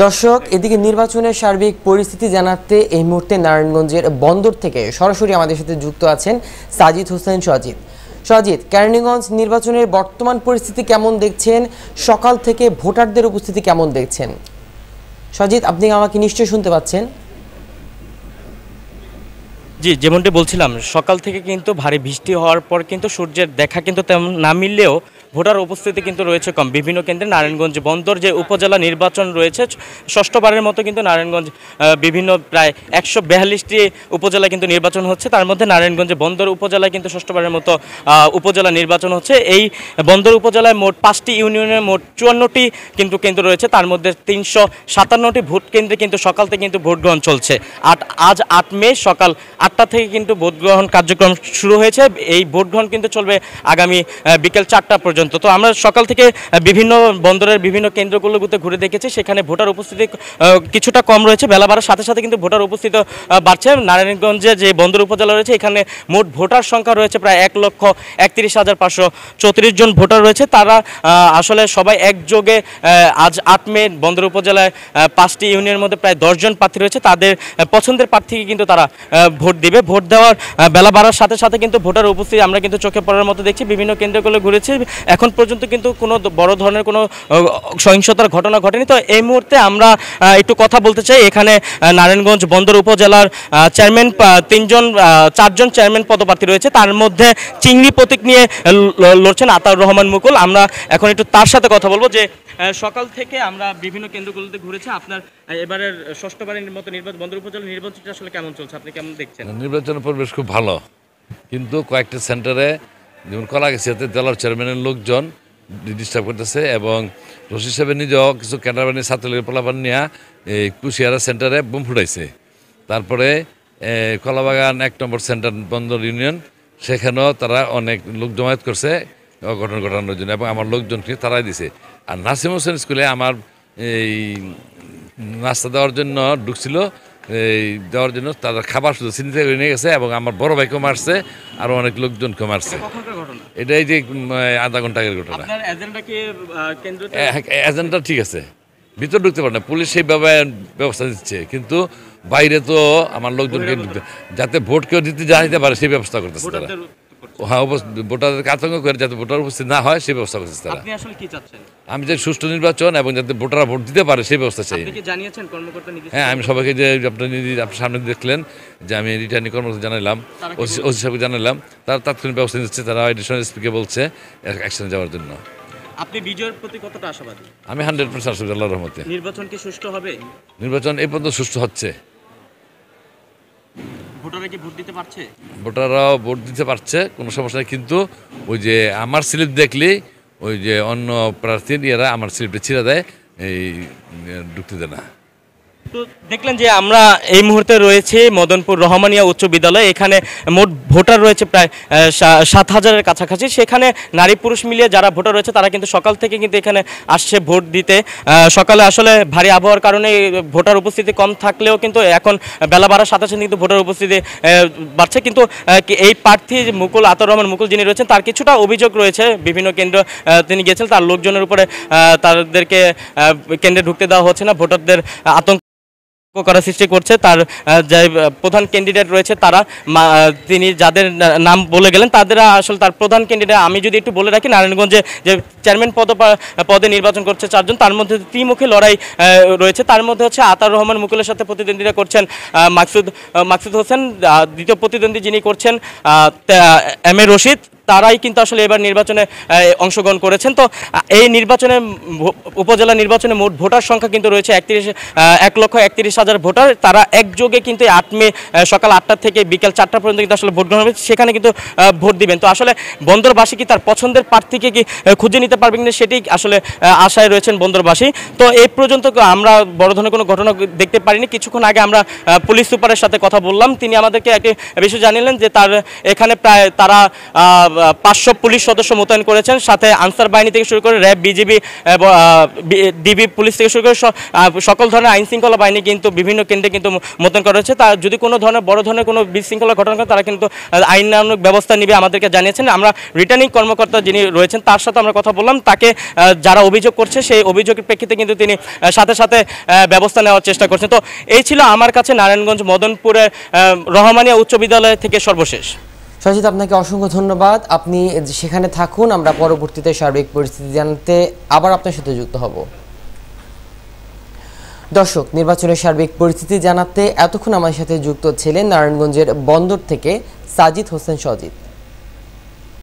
দর্শক, এদিকে নির্বাচনের সার্বিক পরিস্থিতি জানাতে এই মুহূর্তে নারায়ণগঞ্জের বন্দর থেকে সরাসরি আমাদের সাথে যুক্ত আছেন সাজিদ হোসেন সজিদ। সজিদ, কেরানীগঞ্জ নির্বাচনের বর্তমান পরিস্থিতি কেমন দেখছেন? সকাল থেকে ভোটারদের উপস্থিতি কেমন দেখছেন? সজিদ, আপনি আমাকে নিশ্চয়ই শুনতে পাচ্ছেন? জি, যেমনটি বলছিলাম, সকাল থেকে কিন্তু ভারী বৃষ্টি হওয়ার পর কিন্তু সূর্যের দেখা কিন্তু তেমন না মিললেও ভোটার উপস্থিতি কিন্তু রয়েছে কম। বিভিন্ন কেন্দ্রে নারায়ণগঞ্জ বন্দর যে উপজেলা নির্বাচন রয়েছে, ষষ্ঠবারের মতো কিন্তু নারায়ণগঞ্জ বিভিন্ন প্রায় 142টি উপজেলা কিন্তু নির্বাচন হচ্ছে। তার মধ্যে নারায়ণগঞ্জ বন্দর উপজেলায় কিন্তু ষষ্ঠবারের মতো উপজেলা নির্বাচন হচ্ছে। এই বন্দর উপজেলায় মোট 5টি ইউনিয়নের মোট 54টি কিন্তু কেন্দ্র রয়েছে। তার মধ্যে 357টি ভোট কেন্দ্রে কিন্তু সকাল থেকে কিন্তু ভোট গ্রহণ চলছে। আজ 8 মে সকাল 8টা থেকে কিন্তু ভোট গ্রহণ কার্যক্রম শুরু হয়েছে। এই ভোট গ্রহণ কিন্তু চলবে আগামী বিকেল 4টা পর্যন্ত। তো আমরা সকাল থেকে বিভিন্ন বন্দরের বিভিন্ন কেন্দ্রগুলোতে ঘুরে দেখেছি, সেখানে ভোটার উপস্থিতি কিছুটা কম রয়েছে। বেলা বাড়ার সাথে সাথে কিন্তু ভোটার উপস্থিতি বাড়ছে। নারায়ণগঞ্জে যে বন্দর উপজেলা রয়েছে, এখানে মোট ভোটার সংখ্যা রয়েছে প্রায় 1,31,534 জন ভোটার রয়েছে। তারা আসলে সবাই একযোগে আজ 8 মে বন্দর উপজেলায় 5টি ইউনিয়নের মধ্যে প্রায় 10 জন প্রার্থী রয়েছে। তাদের পছন্দের প্রার্থীকে কিন্তু তারা ভোট দিবে। ভোট দেওয়ার বেলা বাড়ার সাথে সাথে কিন্তু ভোটার উপস্থিতি আমরা কিন্তু চোখে পড়ার মতো দেখছি। বিভিন্ন কেন্দ্রগুলো ঘুরেছি, এখন পর্যন্ত কিন্তু কোনো বড় ধরনের কোনো সহিংসতার ঘটনা ঘটেনি। তো এই মুহূর্তে আমরা একটু কথা বলতে চাই। এখানে নারায়ণগঞ্জ বন্দর উপজেলার চেয়ারম্যান 4জন চেয়ারম্যান পদপ্রার্থী রয়েছে। তার মধ্যে চিংড়ি প্রতীক নিয়ে লড়ছেন আতাউর রহমান মুকুল। আমরা এখন একটু তার সাথে কথা বলবো যে সকাল থেকে আমরা বিভিন্ন কেন্দ্রগুলোতে ঘুরেছি। আপনার এবারের ষষ্ঠবারের মতো নির্বাচন বন্দর উপজেলা নির্বাচনটা আসলে কেমন চলছে, আপনি কেমন দেখছেন? নির্বাচনের পরিবেশ খুব ভালো, কিন্তু কয়েকটা সেন্টারে যেমন কলাগাছিতে দলের চেয়ারম্যানের লোকজন ডিস্টার্ব করতেছে এবং রশিদ সাহেবের নিজেও কিছু ক্যাডারবানি ছাত্রলীগের পোলাপান নিয়ে এই কুশিয়ারা সেন্টারে বোম ফুটাইছে। তারপরে কলাবাগান 1 নম্বর সেন্টার বন্দর ইউনিয়ন, সেখানেও তারা অনেক লোক জমায়েত করছে অঘটন ঘটানোর জন্য এবং আমার লোকজনকে তারাই দিছে। আর নাসিম হোসেন স্কুলে আমার এই নাস্তা দেওয়ার জন্য ঢুকছিল, এই দেওয়ার জন্য তারা খাবার শুধু চিন্তা করে নিয়ে গেছে এবং আমার বড় ভাইকেও মারছে, আরও অনেক লোকজনকে মারছে। এটা এই যে আধা ঘন্টা আগের ঘটনা। এজেন্ডা ঠিক আছে, ভিতর ঢুকতে পারে না, পুলিশ সেইভাবে ব্যবস্থা দিচ্ছে, কিন্তু বাইরে তো আমার লোকজনকে যাতে ভোট কেউ দিতে জানাইতে পারে সেই ব্যবস্থা করতেছে তারা। হ্যাঁ, ভোটারদেরকে আতঙ্ক করে যাতে ভোটার উপস্থিত না হয় সেই ব্যবস্থা করতেছে তারা। আমি যে সুষ্ঠু নির্বাচন এবং যাতে ভোটাররা ভোট দিতে পারে সেই ব্যবস্থা চাই। হ্যাঁ, আমি সবাইকে যে আপনার সামনে দেখলেন যে আমি রিটার্নিং কর্মকর্তা জানালাম, ওসি সাহেবকে জানালাম, তারা তাৎক্ষণিক ব্যবস্থা নিচ্ছে। তারা এডিশনাল এসপিকে বলছে অ্যাকশনে যাওয়ার জন্য। আপনি বিজয়ের প্রতি কতটা আশাবাদী? আমি 100% আশাবাদী আল্লাহর রহমতে। নির্বাচন কি সুষ্ঠু হবে? নির্বাচন এই পর্যন্ত সুষ্ঠু হচ্ছে। ভোটাররা কি ভোট দিতে পারছে? ভোটাররাও ভোট দিতে পারছে, কোনো সমস্যা নেই, কিন্তু ওই যে আমার স্লিপ দেখলেই ওই যে অন্য প্রার্থীর এরা আমার স্লিপটা ছিঁড়ে দেয়, এই ঢুকতে দেয় না। তো দেখলেন যে আমরা এই মুহূর্তে রয়েছে মদনপুর রহমানিয়া উচ্চ বিদ্যালয়। এখানে মোট ভোটার রয়েছে প্রায় 7,000-এর কাছাকাছি। সেখানে নারী পুরুষ মিলিয়ে যারা ভোটার রয়েছে তারা কিন্তু সকাল থেকে কিন্তু এখানে আসছে ভোট দিতে। সকালে আসলে ভারী আবহাওয়ার কারণে ভোটার উপস্থিতি কম থাকলেও কিন্তু এখন বেলা বাড়ার সাথে সাথে কিন্তু ভোটার উপস্থিতি বাড়ছে। কিন্তু এই প্রার্থী আতাউর রহমান মুকুল যিনি রয়েছেন, তার কিছুটা অভিযোগ রয়েছে। বিভিন্ন কেন্দ্র তিনি গিয়েছেন, তার লোকজনের উপরে তাদেরকে কেন্দ্রে ঢুকতে দেওয়া হচ্ছে না, ভোটারদের আতঙ্ক করার সৃষ্টি করছে। তার যে প্রধান ক্যান্ডিডেট রয়েছে তারা, তিনি যাদের নাম বলে গেলেন তাদের আসলে তার প্রধান ক্যান্ডিডেট আমি যদি একটু বলে রাখি, নারায়ণগঞ্জে যে চেয়ারম্যান পদে নির্বাচন করছে 4 জন, তার মধ্যে ত্রিমুখী লড়াই রয়েছে। তার মধ্যে হচ্ছে আতাউর রহমান মুকুলের সাথে প্রতিদ্বন্দ্বিতা করছেন মাকসুদ হোসেন। দ্বিতীয় প্রতিদ্বন্দ্বী যিনি করছেন এম এ রশিদ, তারাই কিন্তু আসলে এবার নির্বাচনে অংশগ্রহণ করেছেন। তো এই নির্বাচনে উপজেলা নির্বাচনে মোট ভোটার সংখ্যা কিন্তু রয়েছে 1,31,000 ভোটার। তারা একযোগে কিন্তু 8 মে সকাল 8টা থেকে বিকেল 4টা পর্যন্ত কিন্তু আসলে ভোট গ্রহণ হবে, সেখানে কিন্তু ভোট দিবেন। তো আসলে বন্দরবাসী কি তার পছন্দের প্রার্থীকে কি খুঁজে নিতে পারবেন না, সেটি আসলে আশায় রয়েছেন বন্দরবাসী। তো এই পর্যন্ত আমরা বড় ধরনের কোনো ঘটনা দেখতে পারিনি। কিছুক্ষণ আগে আমরা পুলিশ সুপারের সাথে কথা বললাম, তিনি আমাদেরকে একটি বিষয় জানিলেন যে তার এখানে প্রায় তারা 500 পুলিশ সদস্য মোতায়েন করেছেন, সাথে আনসার বাহিনী থেকে শুরু করে র্যাব, বিজিবি, ডিবি পুলিশ থেকে শুরু করে সকল ধরনের আইন শৃঙ্খলা বাহিনী কিন্তু বিভিন্ন কেন্দ্রে কিন্তু মোতায়েন করা হয়েছে। তা যদি কোনো ধরনের বড় ধরনের কোনো বিশৃঙ্খলা ঘটনা ঘটে তারা কিন্তু আইনানুগ ব্যবস্থা নেবে আমাদেরকে জানিয়েছেন। আমরা রিটার্নিং কর্মকর্তা যিনি রয়েছেন তার সাথে আমরা কথা বললাম, তাকে যারা অভিযোগ করছে সেই অভিযোগের প্রেক্ষিতে কিন্তু তিনি সাথে সাথে ব্যবস্থা নেওয়ার চেষ্টা করছেন। তো এই ছিল আমার কাছে নারায়ণগঞ্জ মদনপুরের রহমানিয়া উচ্চ বিদ্যালয় থেকে সর্বশেষ। সজিত, আপনাকে অসংখ্য ধন্যবাদ। আপনি সেখানে থাকুন, আমরা পরবর্তীতে সার্বিক পরিস্থিতি জানতে আবার আপনার সাথে যুক্ত হব। দর্শক, নির্বাচনের সার্বিক পরিস্থিতি জানাতে এতক্ষণ আমার সাথে যুক্ত ছিলেন নারায়ণগঞ্জের বন্দর থেকে সাজিদ হোসেন সজিদ।